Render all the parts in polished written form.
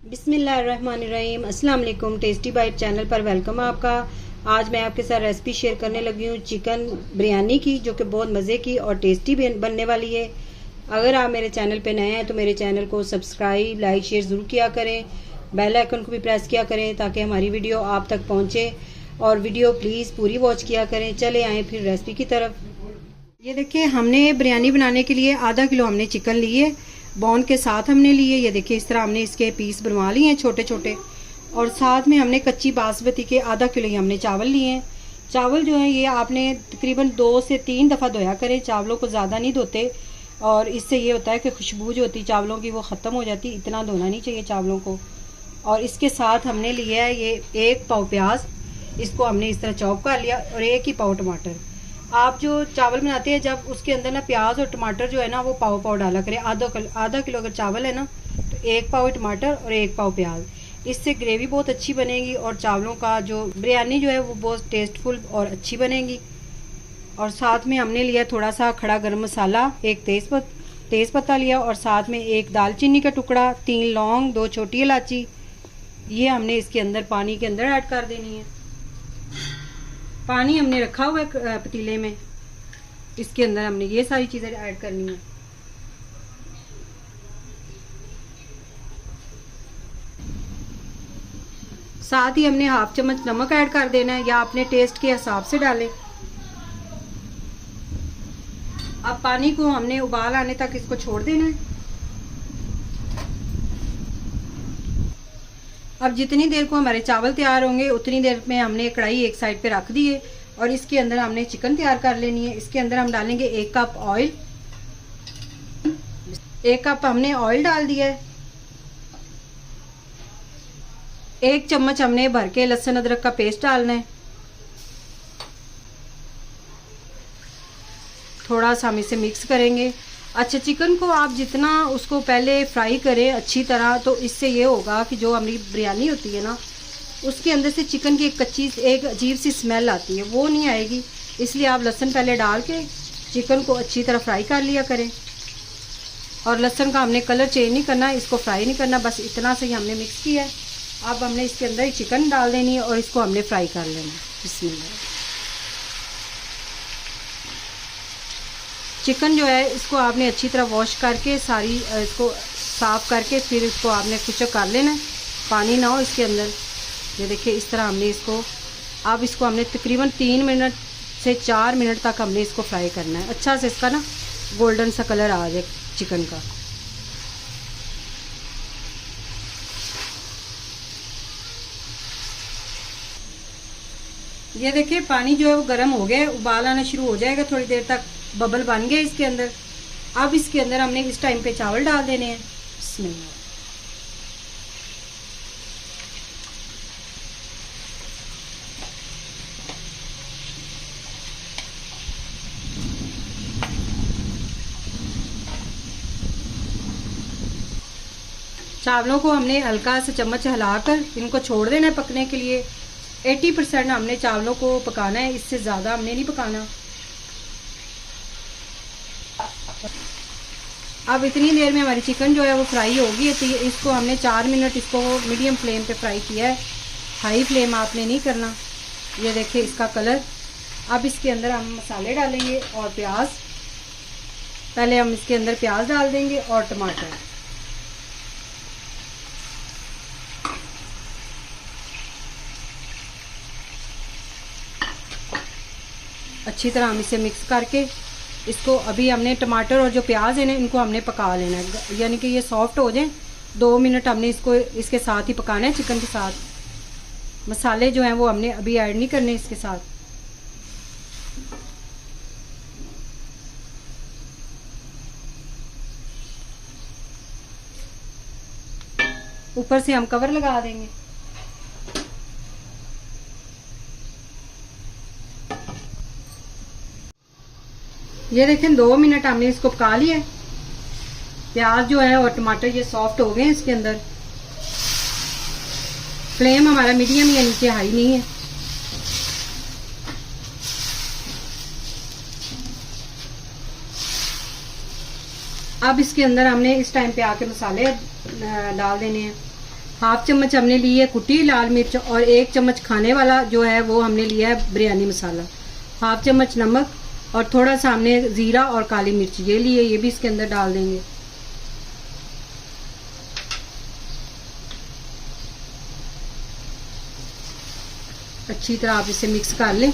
बिस्मिल्लाहिर्रहमानिर्रहीम। अस्सलाम वालेकुम। टेस्टी बाइट चैनल पर वेलकम है आपका। आज मैं आपके साथ रेसिपी शेयर करने लगी हूँ चिकन बिरयानी की, जो कि बहुत मज़े की और टेस्टी बनने वाली है। अगर आप मेरे चैनल पे नए हैं तो मेरे चैनल को सब्सक्राइब, लाइक, शेयर ज़रूर किया करें। बेल आइकन को भी प्रेस किया करें ताकि हमारी वीडियो आप तक पहुँचे, और वीडियो प्लीज़ पूरी वॉच किया करें। चले आएँ फिर रेसिपी की तरफ। ये देखिए, हमने बिरयानी बनाने के लिए आधा किलो हमने चिकन लिए, बोन के साथ हमने लिए। ये देखिए, इस तरह हमने इसके पीस बनवा लिए हैं छोटे छोटे, और साथ में हमने कच्ची बासमती के आधा किलो ही हमने चावल लिए हैं। चावल जो है ये आपने तकरीबन 2 से 3 दफ़ा धोया करें, चावलों को ज़्यादा नहीं धोते, और इससे ये होता है कि खुशबू जो होती चावलों की वो ख़त्म हो जाती। इतना धोना नहीं चाहिए चावलों को। और इसके साथ हमने लिया है ये 1 पाव प्याज, इसको हमने इस तरह चॉप कर लिया, और 1 ही पाव टमाटर। आप जो चावल बनाते हैं जब उसके अंदर ना प्याज और टमाटर जो है ना वो पाव पाव डाला करें। आधा किलो अगर चावल है ना तो 1 पाव टमाटर और 1 पाव प्याज। इससे ग्रेवी बहुत अच्छी बनेगी और चावलों का जो बिरयानी जो है वो बहुत टेस्टफुल और अच्छी बनेगी। और साथ में हमने लिया थोड़ा सा खड़ा गरम मसाला, 1 तेज़ पत्ता लिया, और साथ में 1 दालचीनी का टुकड़ा, 3 लौंग, 2 छोटी इलायची। ये हमने इसके अंदर पानी के अंदर ऐड कर देनी है। पानी हमने रखा हुआ है पतीले में, इसके अंदर हमने ये सारी चीज़ें ऐड करनी है। साथ ही हमने 1/2 चम्मच नमक ऐड कर देना है, या अपने टेस्ट के हिसाब से डालें। अब पानी को हमने उबाल आने तक इसको छोड़ देना है। अब जितनी देर को हमारे चावल तैयार होंगे उतनी देर में हमने कढ़ाई एक साइड पे रख दी है, और इसके अंदर हमने चिकन तैयार कर लेनी है। इसके अंदर हम डालेंगे 1 कप ऑयल। 1 कप हमने ऑयल डाल दिया है। 1 चम्मच हमने भर के लहसुन अदरक का पेस्ट डालना है। थोड़ा सा हम इसे मिक्स करेंगे। अच्छा, चिकन को आप जितना उसको पहले फ्राई करें अच्छी तरह, तो इससे ये होगा कि जो हमारी बिरयानी होती है ना उसके अंदर से चिकन की एक अजीब सी स्मेल आती है, वो नहीं आएगी। इसलिए आप लहसुन पहले डाल के चिकन को अच्छी तरह फ्राई कर लिया करें। और लहसुन का हमने कलर चेंज नहीं करना, इसको फ्राई नहीं करना, बस इतना से ही हमने मिक्स किया है। अब हमने इसके अंदर चिकन डाल देनी है और इसको हमने फ्राई कर लेना है। बिस्मिल्लाह। चिकन जो है इसको आपने अच्छी तरह वॉश करके सारी इसको साफ़ करके फिर इसको आपने कुचक कर लेना है, पानी ना हो इसके अंदर। ये देखिए, इस तरह हमने इसको, अब इसको हमने तकरीबन 3 मिनट से 4 मिनट तक हमने इसको फ्राई करना है। अच्छा से इसका ना गोल्डन सा कलर आ जाए चिकन का। ये देखिए, पानी जो है वो गर्म हो गया है, उबाल आना शुरू हो जाएगा थोड़ी देर तक, बबल बन गए इसके अंदर। अब इसके अंदर हमने इस टाइम पे चावल डाल देने हैं। बिस्मिल्लाह। चावलों को हमने हल्का सा चम्मच हिलाकर इनको छोड़ देना है पकने के लिए। 80% हमने चावलों को पकाना है, इससे ज़्यादा हमने नहीं पकाना। अब इतनी देर में हमारी चिकन जो है वो फ्राई होगी, तो इसको हमने 4 मिनट इसको मीडियम फ्लेम पे फ्राई किया है। हाई फ्लेम आपने नहीं करना। ये देखिए इसका कलर। अब इसके अंदर हम मसाले डालेंगे और प्याज। पहले हम इसके अंदर प्याज डाल देंगे और टमाटर। अच्छी तरह हम इसे मिक्स करके इसको, अभी हमने टमाटर और जो प्याज है ना इनको हमने पका लेना है, यानी कि ये सॉफ्ट हो जाए। 2 मिनट हमने इसको इसके साथ ही पकाना है, चिकन के साथ। मसाले जो हैं वो हमने अभी ऐड नहीं करने इसके साथ। ऊपर से हम कवर लगा देंगे। ये देखें, 2 मिनट हमने इसको पका लिया है। प्याज जो है और टमाटर ये सॉफ्ट हो गए हैं इसके अंदर। फ्लेम हमारा मीडियम ही है, नीचे हाई नहीं है। अब इसके अंदर हमने इस टाइम पे आके मसाले डाल देने हैं। हाफ चम्मच हमने ली है कुटी लाल मिर्च और 1 चम्मच खाने वाला जो है वो हमने लिया है बिरयानी मसाला, हाफ चम्मच नमक और थोड़ा सा हमने ज़ीरा और काली मिर्च ये लिए, ये भी इसके अंदर डाल देंगे। अच्छी तरह आप इसे मिक्स कर लें।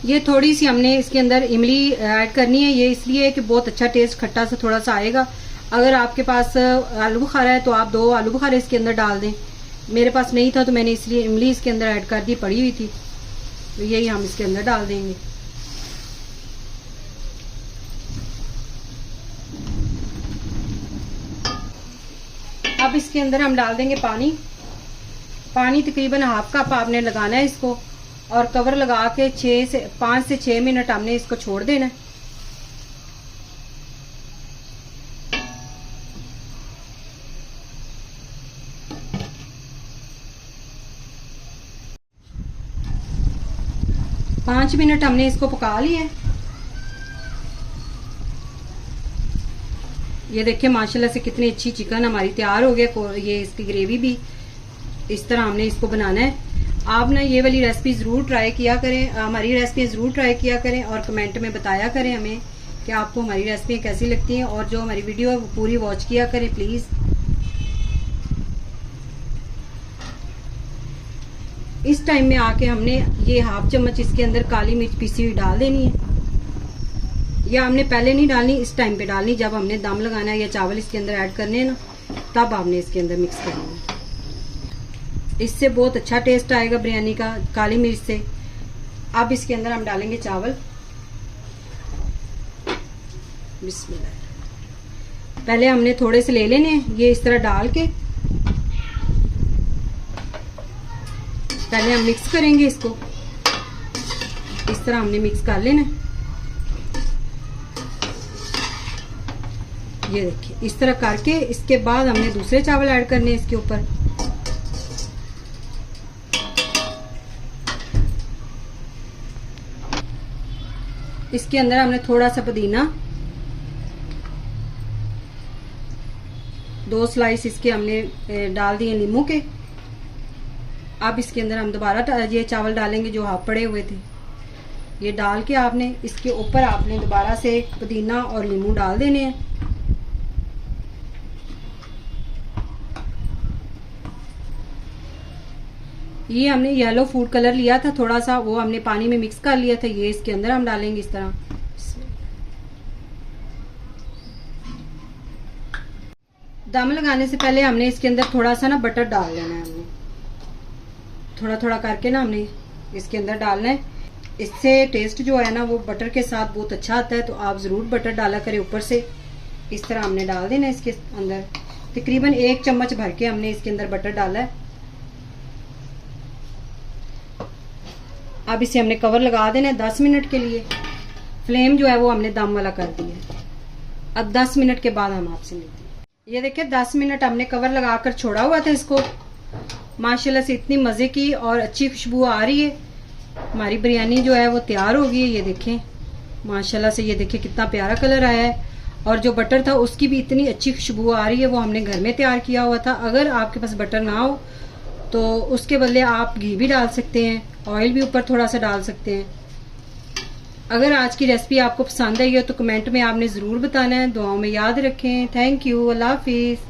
ये थोड़ी सी हमने इसके अंदर इमली ऐड करनी है, ये इसलिए है कि बहुत अच्छा टेस्ट खट्टा सा थोड़ा सा आएगा। अगर आपके पास आलू बुखारा है तो आप 2 आलू बुखारे इसके अंदर डाल दें। मेरे पास नहीं था तो मैंने इसलिए इमली इसके अंदर ऐड कर दी, पड़ी हुई थी, तो यही हम इसके अंदर डाल देंगे। अब इसके अंदर हम डाल देंगे पानी। पानी तकरीबन हाफ कप आपने लगाना है इसको और कवर लगा के 5 से 6 मिनट हमने इसको छोड़ देना है। पाँच मिनट हमने इसको पका लिया है। ये देखिए माशाल्लाह से कितनी अच्छी चिकन हमारी तैयार हो गया। ये इसकी ग्रेवी भी इस तरह हमने इसको बनाना है। आप ना ये वाली रेसिपी ज़रूर ट्राई किया करें, हमारी रेसिपी ज़रूर ट्राई किया करें और कमेंट में बताया करें हमें कि आपको हमारी रेसिपी कैसी लगती हैं, और जो हमारी वीडियो है वो पूरी वॉच किया करें प्लीज़। इस टाइम में आके हमने ये हाफ चम्मच इसके अंदर काली मिर्च पीसी हुई डाल देनी है। या हमने पहले नहीं डालनी, इस टाइम पे डालनी जब हमने दम लगाना है या चावल इसके अंदर ऐड करने हैं ना, तब आपने इसके अंदर मिक्स करना है। इससे बहुत अच्छा टेस्ट आएगा बिरयानी का काली मिर्च से। अब इसके अंदर हम डालेंगे चावल। बिस्मिल्लाह। पहले हमने थोड़े से ले लेने, ये इस तरह डाल के पहले हम मिक्स करेंगे इसको। इस तरह हमने मिक्स कर लेना। ये देखिए इस तरह करके इसके बाद हमने दूसरे चावल ऐड करने हैं इसके ऊपर। इसके अंदर हमने थोड़ा सा पुदीना, 2 स्लाइस इसके हमने डाल दिए नींबू के। अब इसके अंदर हम दोबारा ये चावल डालेंगे जो हाफ पड़े हुए थे। ये डाल के आपने इसके ऊपर आपने दोबारा से पुदीना और नींबू डाल देने हैं। ये हमने येलो फूड कलर लिया था थोड़ा सा, वो हमने पानी में मिक्स कर लिया था, ये इसके अंदर हम डालेंगे इस तरह। दम लगाने से पहले हमने इसके अंदर थोड़ा सा ना बटर डाल लेना है। हमने थोड़ा थोड़ा करके ना हमने इसके अंदर डालना है। इससे टेस्ट जो है ना वो बटर के साथ बहुत अच्छा आता है, तो आप ज़रूर बटर डाला करें ऊपर से। इस तरह हमने डाल देना है इसके अंदर। तकरीबन 1 चम्मच भर के हमने इसके अंदर बटर डाला है। अब इसे हमने कवर लगा देना है 10 मिनट के लिए। फ्लेम जो है वो हमने दम वाला कर दिया है। अब 10 मिनट के बाद हम आपसे मिलते हैं। ये देखिए 10 मिनट हमने कवर लगाकर छोड़ा हुआ था इसको। माशाल्लाह से इतनी मज़े की और अच्छी खुशबू आ रही है। हमारी बिरयानी जो है वो तैयार हो गई है। ये देखें माशाल्लाह से, ये देखिए कितना प्यारा कलर आया है। और जो बटर था उसकी भी इतनी अच्छी खुशबू आ रही है, वो हमने घर में तैयार किया हुआ था। अगर आपके पास बटर ना हो तो उसके बदले आप घी भी डाल सकते हैं, ऑयल भी ऊपर थोड़ा सा डाल सकते हैं। अगर आज की रेसिपी आपको पसंद आई हो तो कमेंट में आपने ज़रूर बताना है। दुआओं में याद रखें। Thank you. अल्लाह हाफिज़।